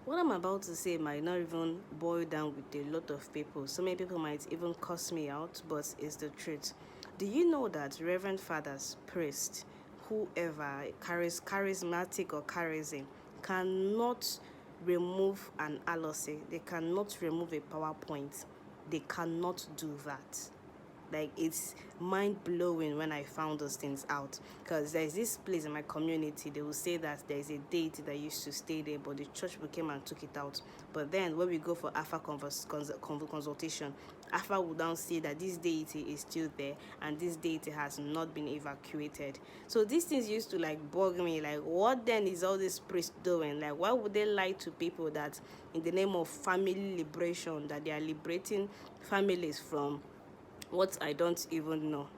What I'm about to say might not even boil down with a lot of people. So many people might even cuss me out, but it's the truth. Do you know that reverend fathers, priests, whoever carries charismatic or charism cannot remove an alloce? They cannot remove a PowerPoint. They cannot do that. Like, it's mind-blowing when I found those things out, because there's this place in my community. They will say that there's a deity that used to stay there, but the church people came and took it out. But then when we go for alpha consultation, alpha will now say that this deity is still there and this deity has not been evacuated. So these things used to like bug me, like, what then is all this priest doing? Like, why would they lie to people that in the name of family liberation, that they are liberating families from what I don't even know?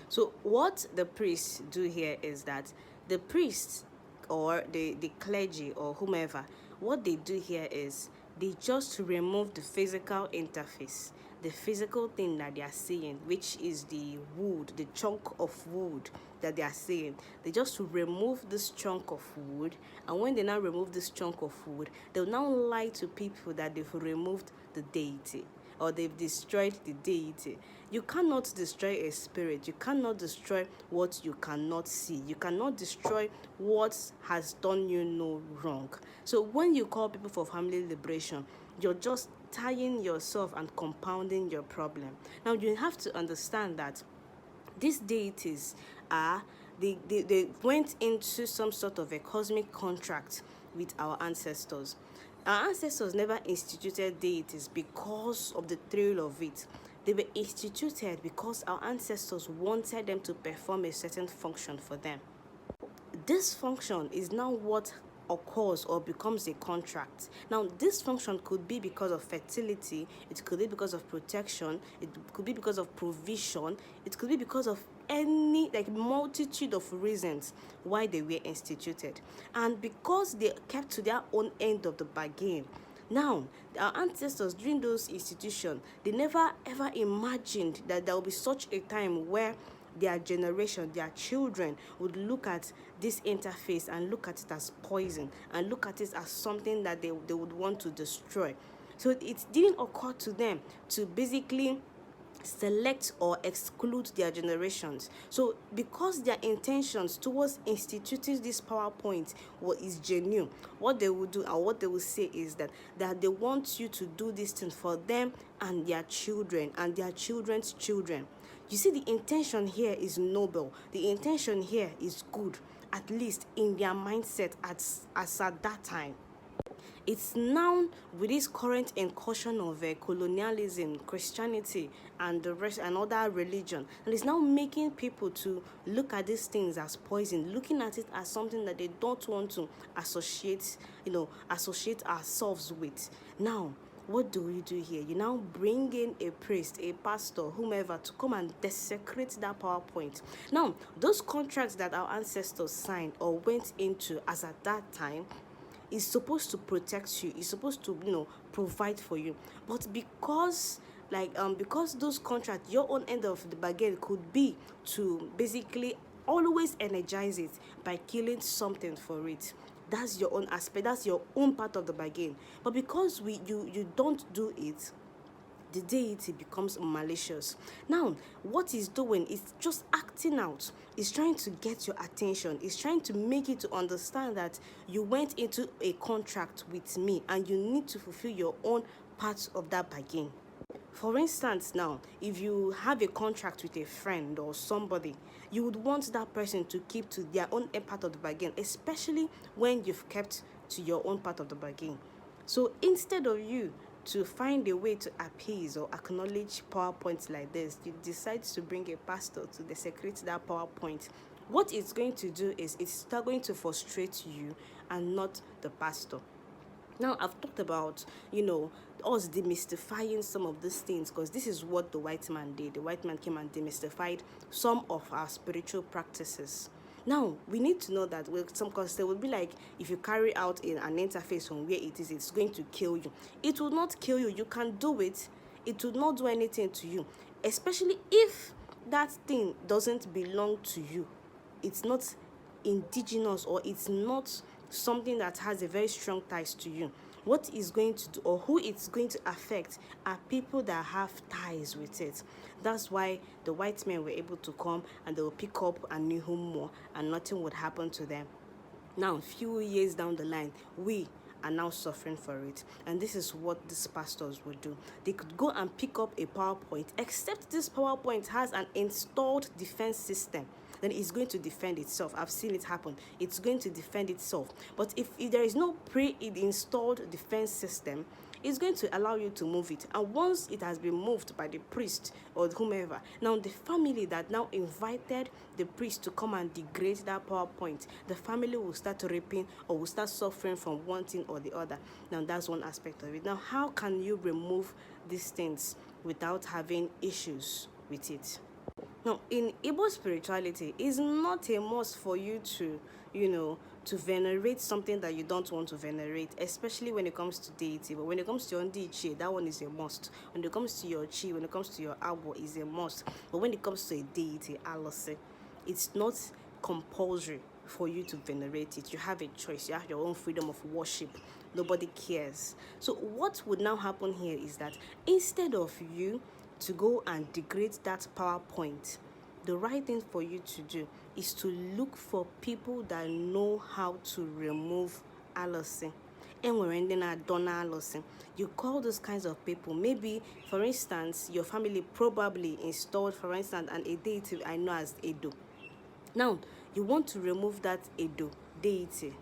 So what the priests do here is that the priests or the clergy or whomever, what they do here is they just remove the physical interface, the physical thing that they are seeing, which is the wood, the chunk of wood that they are seeing. They just remove this chunk of wood, and when they now remove this chunk of wood, they'll now lie to people that they've removed the deity or they've destroyed the deity. You cannot destroy a spirit. You cannot destroy what you cannot see. You cannot destroy what has done you no wrong. So when you call people for family liberation, you're just tying yourself and compounding your problem. Now you have to understand that these deities are, they went into some sort of a cosmic contract with our ancestors. Our ancestors never instituted deities because of the thrill of it. They were instituted because our ancestors wanted them to perform a certain function for them. This function is now what occurs or becomes a contract. Now, this function could be because of fertility, it could be because of protection, it could be because of provision, it could be because of any like multitude of reasons why they were instituted. And because they kept to their own end of the bargain, now, our ancestors during those institutions, they never ever imagined that there will be such a time where their generation, their children would look at this interface and look at it as poison and look at it as something that they would want to destroy. So it didn't occur to them to basically select or exclude their generations. So because their intentions towards instituting this PowerPoint is genuine, what they will do and what they will say is that they want you to do this thing for them and their children and their children's children. You see, the intention here is noble. The intention here is good, at least in their mindset as at that time. It's now with this current incursion of colonialism, Christianity, and the rest and other religion, and it's now making people to look at these things as poison, looking at it as something that they don't want to associate ourselves with. Now, what do we do here? You now bring in a priest, a pastor, whomever, to come and desecrate that PowerPoint. Now, those contracts that our ancestors signed or went into as at that time is supposed to protect you, is supposed to provide for you, but because those contracts, your own end of the bargain could be to basically always energize it by killing something for it. That's your own aspect, that's your own part of the bargain. But because you don't do it, the deity becomes malicious. Now, what he's doing is just acting out. He's trying to get your attention. He's trying to make you to understand that you went into a contract with me and you need to fulfill your own part of that bargain. For instance, now, if you have a contract with a friend or somebody, you would want that person to keep to their own part of the bargain, especially when you've kept to your own part of the bargain. So instead of you to find a way to appease or acknowledge PowerPoints like this, you decide to bring a pastor to desecrate that PowerPoint. What it's going to do is it's going to frustrate you and not the pastor. Now, I've talked about, us demystifying some of these things, because this is what the white man did. The white man came and demystified some of our spiritual practices. Now, we need to know that because they will be like, if you carry out an interface from where it is, it's going to kill you. It will not kill you. You can do it. It will not do anything to you, especially if that thing doesn't belong to you. It's not indigenous or it's not something that has a very strong ties to you, what is going to do or who it's going to affect are people that have ties with it. That's why the white men were able to come and they will pick up and knew him more, and nothing would happen to them. Now, a few years down the line, we are now suffering for it. And this is what these pastors would do. They could go and pick up a PowerPoint, except this PowerPoint has an installed defense system. Then it's going to defend itself. I've seen it happen. It's going to defend itself. But if there is no pre-installed defense system, it's going to allow you to move it. And once it has been moved by the priest or whomever, now the family that now invited the priest to come and degrade that PowerPoint, the family will start reaping or will start suffering from one thing or the other. Now that's one aspect of it. Now, how can you remove these things without having issues with it? Now, in Igbo spirituality, it's not a must for you to, to venerate something that you don't want to venerate, especially when it comes to deity. But when it comes to your Ndichie, that one is a must. When it comes to your Chi, when it comes to your Abo, is a must. But when it comes to a deity, Alose, it's not compulsory for you to venerate it. You have a choice. You have your own freedom of worship. Nobody cares. So what would now happen here is that instead of you to go and degrade that PowerPoint, the right thing for you to do is to look for people that know how to remove allosin. And we're ending at donor allosin. You call those kinds of people. Maybe, for instance, your family probably installed, for instance, an a deity I know as Edo. Now, you want to remove that Edo deity.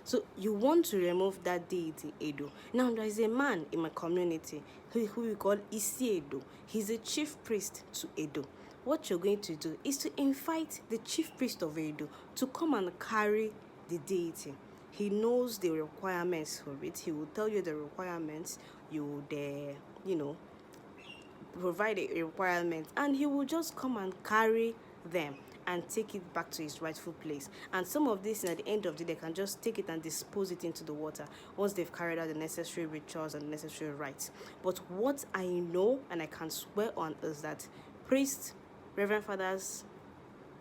So you want to remove that deity, Edo. Now, there is a man in my community who we call Isi Edo. He's a chief priest to Edo. What you're going to do is to invite the chief priest of Edo to come and carry the deity. He knows the requirements for it. He will tell you the requirements. You would, provide a requirement, and he will just come and carry them and take it back to its rightful place. And some of this, at the end of the day, they can just take it and dispose it into the water once they've carried out the necessary rituals and the necessary rites. But what I know and I can swear on is that priests, reverend fathers,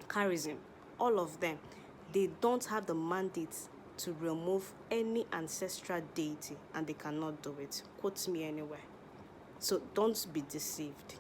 charism, all of them, they don't have the mandate to remove any ancestral deity, and they cannot do it. Quote me anywhere. So don't be deceived.